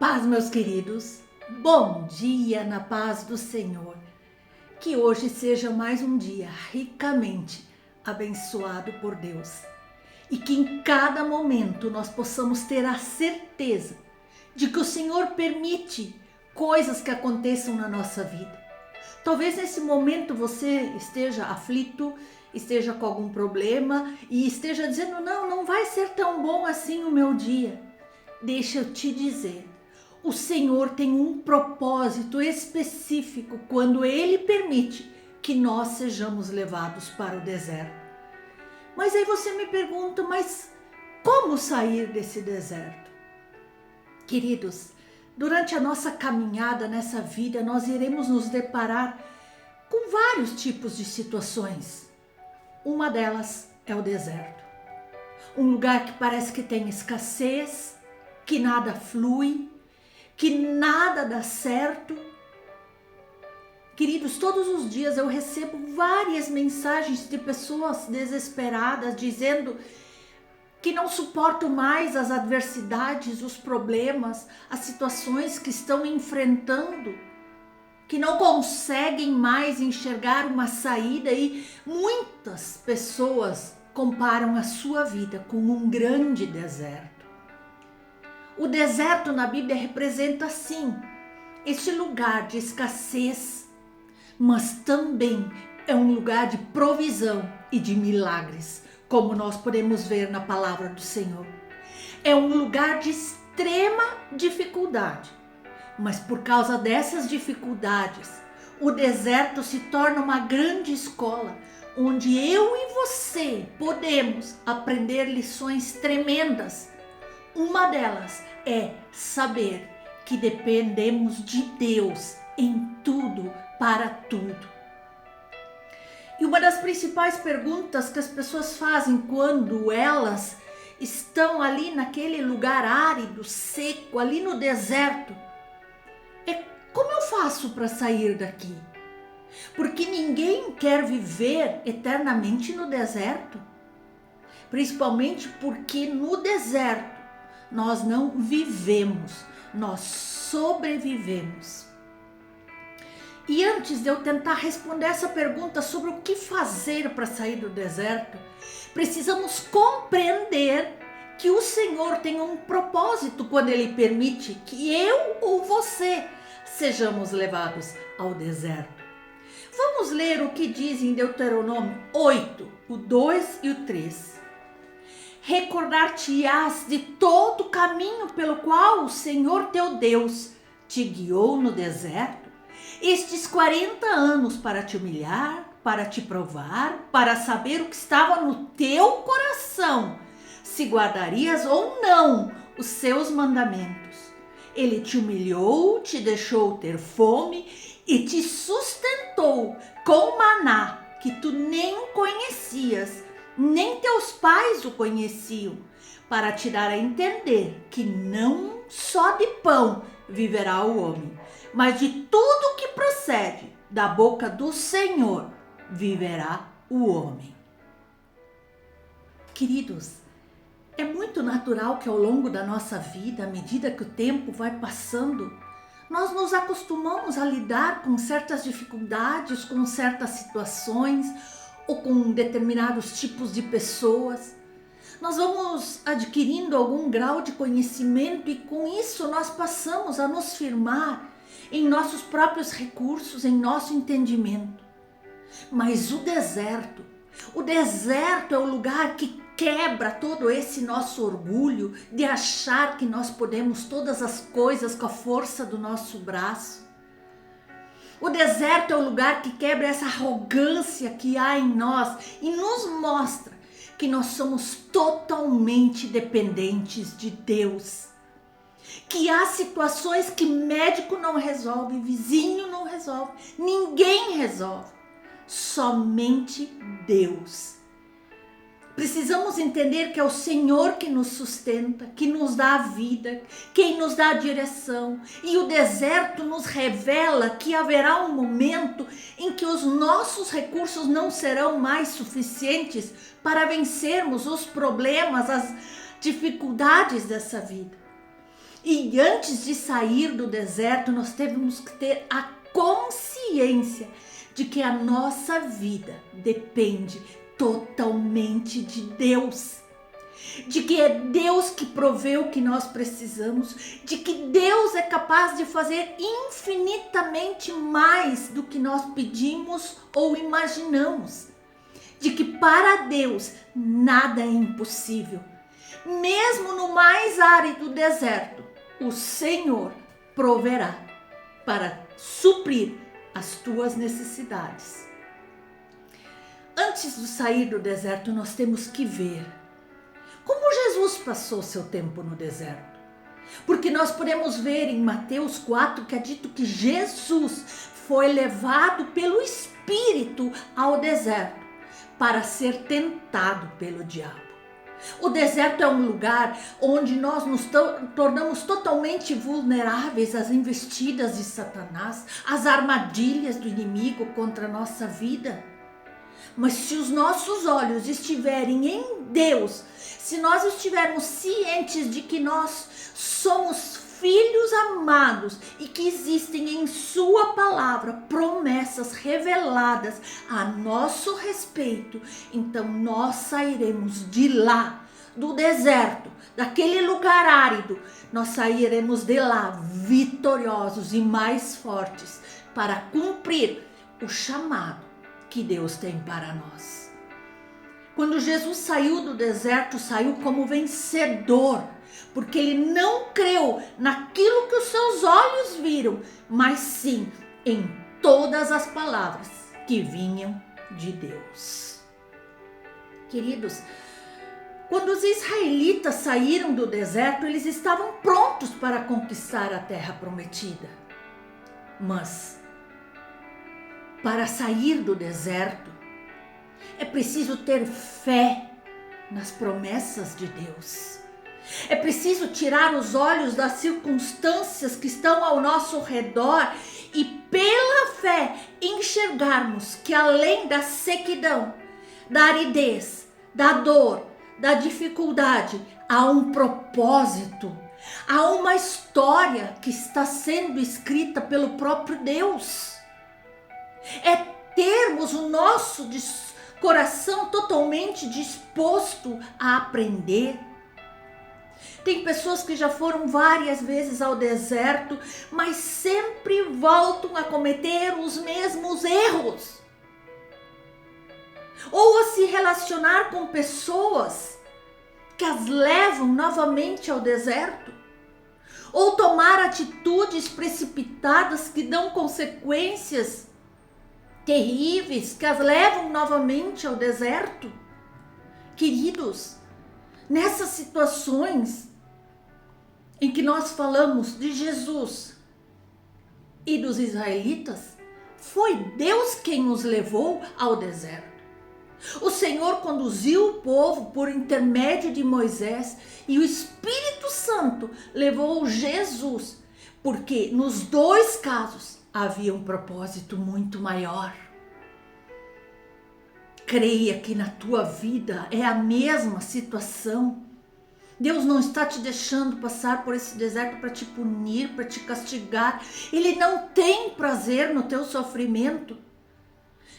paz, meus queridos. Bom dia na paz do Senhor. Que hoje seja mais um dia ricamente abençoado por Deus. E que em cada momento nós possamos ter a certeza de que o Senhor permite coisas que aconteçam na nossa vida. Talvez nesse momento você esteja aflito, esteja com algum problema e esteja dizendo, não vai ser tão bom assim o meu dia. Deixa eu te dizer, o Senhor tem um propósito específico quando Ele permite que nós sejamos levados para o deserto. Mas aí você me pergunta, mas como sair desse deserto? Queridos, durante a nossa caminhada nessa vida, nós iremos nos deparar com vários tipos de situações. Uma delas é o deserto. Um lugar que parece que tem escassez, que nada flui, que nada dá certo. Queridos, todos os dias eu recebo várias mensagens de pessoas desesperadas dizendo que não suportam mais as adversidades, os problemas, as situações que estão enfrentando, que não conseguem mais enxergar uma saída e muitas pessoas comparam a sua vida com um grande deserto. O deserto na Bíblia representa sim este lugar de escassez, mas também é um lugar de provisão e de milagres, como nós podemos ver na palavra do Senhor. É um lugar de extrema dificuldade, mas por causa dessas dificuldades, o deserto se torna uma grande escola, onde eu e você podemos aprender lições tremendas. Uma delas é saber que dependemos de Deus em tudo, para tudo. E uma das principais perguntas que as pessoas fazem quando elas estão ali naquele lugar árido, seco, ali no deserto, é como eu faço para sair daqui? Porque ninguém quer viver eternamente no deserto. Principalmente porque no deserto nós não vivemos, nós sobrevivemos. E antes de eu tentar responder essa pergunta sobre o que fazer para sair do deserto, precisamos compreender que o Senhor tem um propósito quando Ele permite que eu ou você sejamos levados ao deserto. Vamos ler o que diz em Deuteronômio 8, o 2 e o 3. Recordar-te-ás de todo o caminho pelo qual o Senhor teu Deus te guiou no deserto, estes 40 anos para te humilhar, para te provar, para saber o que estava no teu coração, se guardarias ou não os seus mandamentos. Ele te humilhou, te deixou ter fome e te sustentou com maná que tu nem conhecias, nem teus pais o conheciam, para te dar a entender que não só de pão viverá o homem, mas de tudo que procede da boca do Senhor viverá o homem. Queridos, é muito natural que ao longo da nossa vida, à medida que o tempo vai passando, nós nos acostumamos a lidar com certas dificuldades, com certas situações, ou com determinados tipos de pessoas. Nós vamos adquirindo algum grau de conhecimento e com isso nós passamos a nos firmar em nossos próprios recursos, em nosso entendimento. Mas o deserto é o lugar que quebra todo esse nosso orgulho de achar que nós podemos todas as coisas com a força do nosso braço. O deserto é o lugar que quebra essa arrogância que há em nós e nos mostra que nós somos totalmente dependentes de Deus. Que há situações que médico não resolve, vizinho não resolve, ninguém resolve, somente Deus. Precisamos entender que é o Senhor que nos sustenta, que nos dá a vida, quem nos dá a direção. E o deserto nos revela que haverá um momento em que os nossos recursos não serão mais suficientes para vencermos os problemas, as dificuldades dessa vida. E antes de sair do deserto, nós temos que ter a consciência de que a nossa vida depende totalmente de Deus. De que é Deus que provê o que nós precisamos, de que Deus é capaz de fazer infinitamente mais do que nós pedimos ou imaginamos, de que para Deus nada é impossível. Mesmo no mais árido deserto, o Senhor proverá para suprir as tuas necessidades. Antes de sair do deserto, nós temos que ver como Jesus passou seu tempo no deserto. Porque nós podemos ver em Mateus 4 que é dito que Jesus foi levado pelo Espírito ao deserto para ser tentado pelo diabo. O deserto é um lugar onde nós nos tornamos totalmente vulneráveis às investidas de Satanás, às armadilhas do inimigo contra a nossa vida. Mas se os nossos olhos estiverem em Deus, se nós estivermos cientes de que nós somos filhos amados e que existem em sua palavra promessas reveladas a nosso respeito, então nós sairemos de lá, do deserto, daquele lugar árido, nós sairemos de lá vitoriosos e mais fortes para cumprir o chamado que Deus tem para nós. Quando Jesus saiu do deserto, saiu como vencedor, porque ele não creu naquilo que os seus olhos viram, mas sim em todas as palavras que vinham de Deus. Queridos, quando os israelitas saíram do deserto, eles estavam prontos para conquistar a terra prometida. Mas para sair do deserto, é preciso ter fé nas promessas de Deus. É preciso tirar os olhos das circunstâncias que estão ao nosso redor e pela fé enxergarmos que além da sequidão, da aridez, da dor, da dificuldade, há um propósito, há uma história que está sendo escrita pelo próprio Deus. É termos o nosso coração totalmente disposto a aprender. Tem pessoas que já foram várias vezes ao deserto, mas sempre voltam a cometer os mesmos erros. Ou a se relacionar com pessoas que as levam novamente ao deserto. Ou tomar atitudes precipitadas que dão consequências terríveis, que as levam novamente ao deserto. Queridos, nessas situações em que nós falamos de Jesus e dos israelitas, foi Deus quem os levou ao deserto. O Senhor conduziu o povo por intermédio de Moisés e o Espírito Santo levou Jesus, porque nos dois casos havia um propósito muito maior. Creia que na tua vida é a mesma situação. Deus não está te deixando passar por esse deserto para te punir, para te castigar. Ele não tem prazer no teu sofrimento.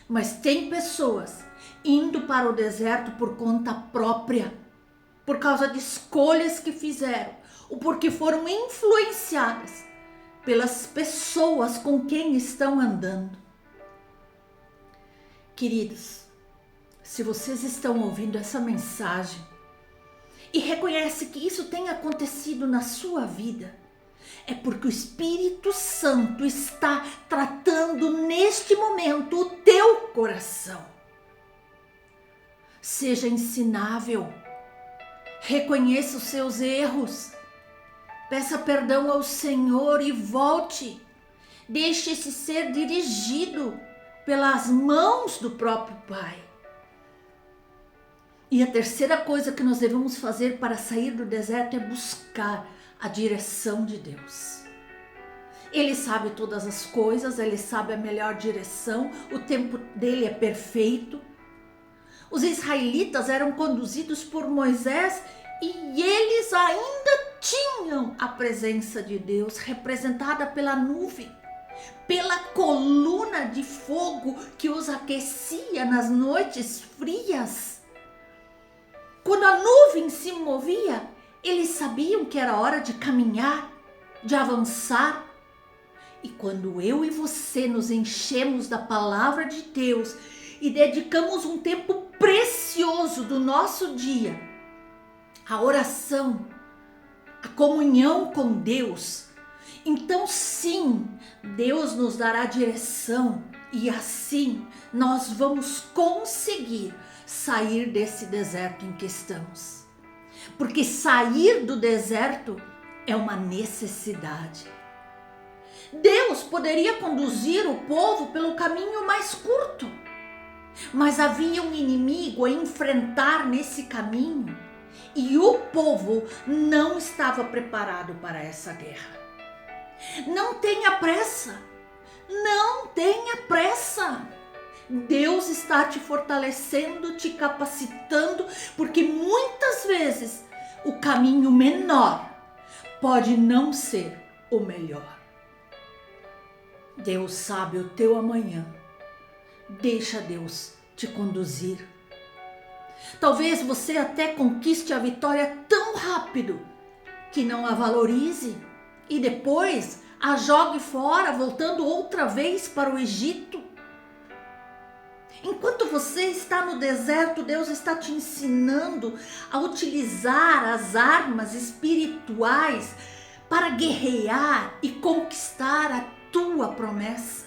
Mas tem pessoas indo para o deserto por conta própria, por causa de escolhas que fizeram, ou porque foram influenciadas pelas pessoas com quem estão andando. Queridos, se vocês estão ouvindo essa mensagem e reconhecem que isso tem acontecido na sua vida, é porque o Espírito Santo está tratando neste momento o teu coração. Seja ensinável, reconheça os seus erros, peça perdão ao Senhor e volte. Deixe-se ser dirigido pelas mãos do próprio Pai. E a terceira coisa que nós devemos fazer para sair do deserto é buscar a direção de Deus. Ele sabe todas as coisas, ele sabe a melhor direção, o tempo dele é perfeito. Os israelitas eram conduzidos por Moisés e eles ainda tinham tinham a presença de Deus, representada pela nuvem, pela coluna de fogo que os aquecia nas noites frias. Quando a nuvem se movia, eles sabiam que era hora de caminhar, de avançar. E quando eu e você nos enchemos da palavra de Deus e dedicamos um tempo precioso do nosso dia à oração, à comunhão com Deus, então sim, Deus nos dará direção e assim nós vamos conseguir sair desse deserto em que estamos. Porque sair do deserto é uma necessidade. Deus poderia conduzir o povo pelo caminho mais curto, mas havia um inimigo a enfrentar nesse caminho e o povo não estava preparado para essa guerra. Não tenha pressa, não tenha pressa. Deus está te fortalecendo, te capacitando, porque muitas vezes o caminho menor pode não ser o melhor. Deus sabe o teu amanhã. Deixa Deus te conduzir. Talvez você até conquiste a vitória tão rápido que não a valorize e depois a jogue fora, voltando outra vez para o Egito. Enquanto você está no deserto, Deus está te ensinando a utilizar as armas espirituais para guerrear e conquistar a tua promessa.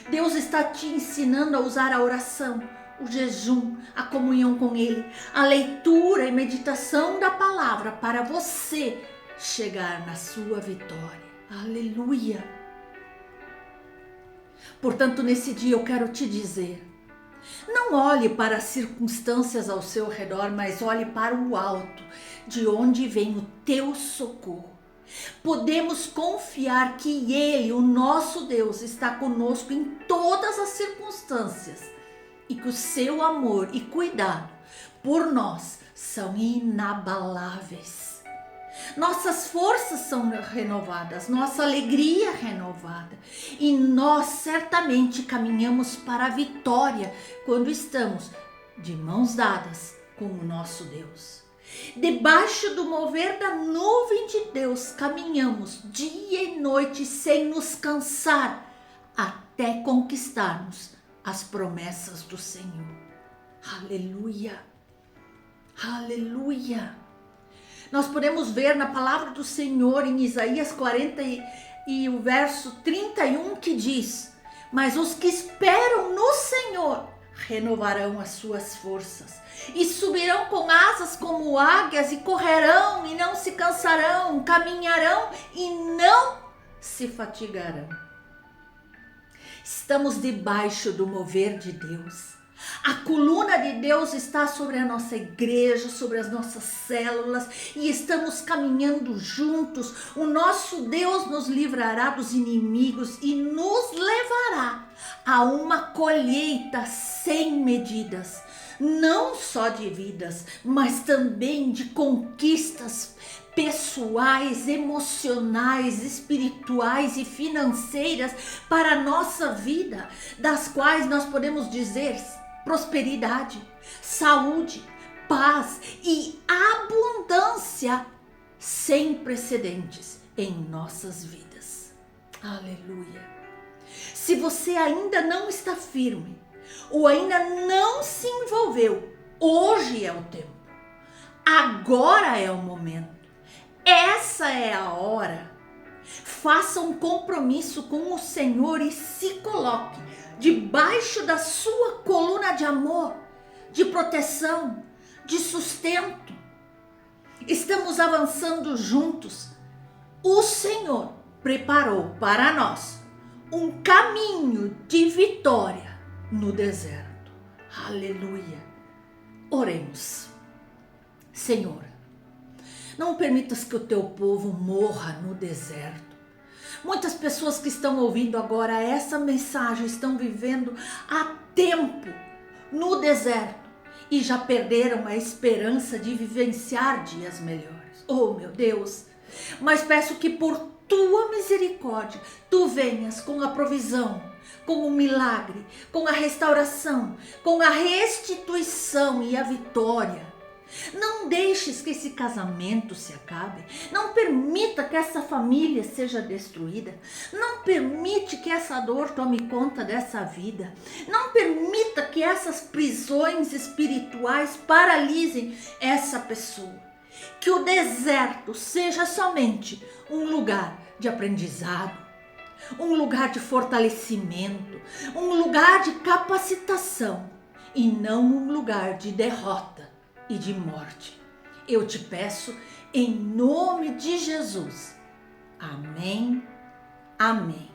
Deus está te ensinando a usar a oração, o jejum, a comunhão com Ele, a leitura e meditação da palavra para você chegar na sua vitória. Aleluia! Portanto, nesse dia eu quero te dizer, não olhe para as circunstâncias ao seu redor, mas olhe para o alto, de onde vem o teu socorro. Podemos confiar que Ele, o nosso Deus, está conosco em todas as circunstâncias e que o seu amor e cuidado por nós são inabaláveis. Nossas forças são renovadas, nossa alegria é renovada e nós certamente caminhamos para a vitória quando estamos de mãos dadas com o nosso Deus. Debaixo do mover da nuvem de Deus, caminhamos dia e noite sem nos cansar, até conquistarmos as promessas do Senhor. Aleluia! Aleluia! Nós podemos ver na palavra do Senhor em Isaías 40 e o verso 31 que diz: mas os que esperam no Senhor renovarão as suas forças e subirão com asas como águias e correrão e não se cansarão, caminharão e não se fatigarão. Estamos debaixo do mover de Deus. A coluna de Deus está sobre a nossa igreja, sobre as nossas células e estamos caminhando juntos. O nosso Deus nos livrará dos inimigos e nos levará a uma colheita sem medidas, não só de vidas, mas também de conquistas pessoais, emocionais, espirituais e financeiras para a nossa vida, das quais nós podemos dizer prosperidade, saúde, paz e abundância sem precedentes em nossas vidas. Aleluia! Se você ainda não está firme ou ainda não se envolveu, hoje é o tempo. Agora é o momento. Essa é a hora. Faça um compromisso com o Senhor e se coloque debaixo da sua coluna de amor, de proteção, de sustento. Estamos avançando juntos. O Senhor preparou para nós um caminho de vitória no deserto. Aleluia. Oremos. Senhor, não permitas que o teu povo morra no deserto. Muitas pessoas que estão ouvindo agora essa mensagem estão vivendo há tempo no deserto e já perderam a esperança de vivenciar dias melhores. Oh, meu Deus, mas peço que por tua misericórdia, tu venhas com a provisão, com o milagre, com a restauração, com a restituição e a vitória. Não deixes que esse casamento se acabe. Não permita que essa família seja destruída. Não permite que essa dor tome conta dessa vida. Não permita que essas prisões espirituais paralisem essa pessoa. Que o deserto seja somente um lugar de aprendizado, um lugar de fortalecimento, um lugar de capacitação e não um lugar de derrota e de morte. Eu te peço em nome de Jesus. Amém. Amém.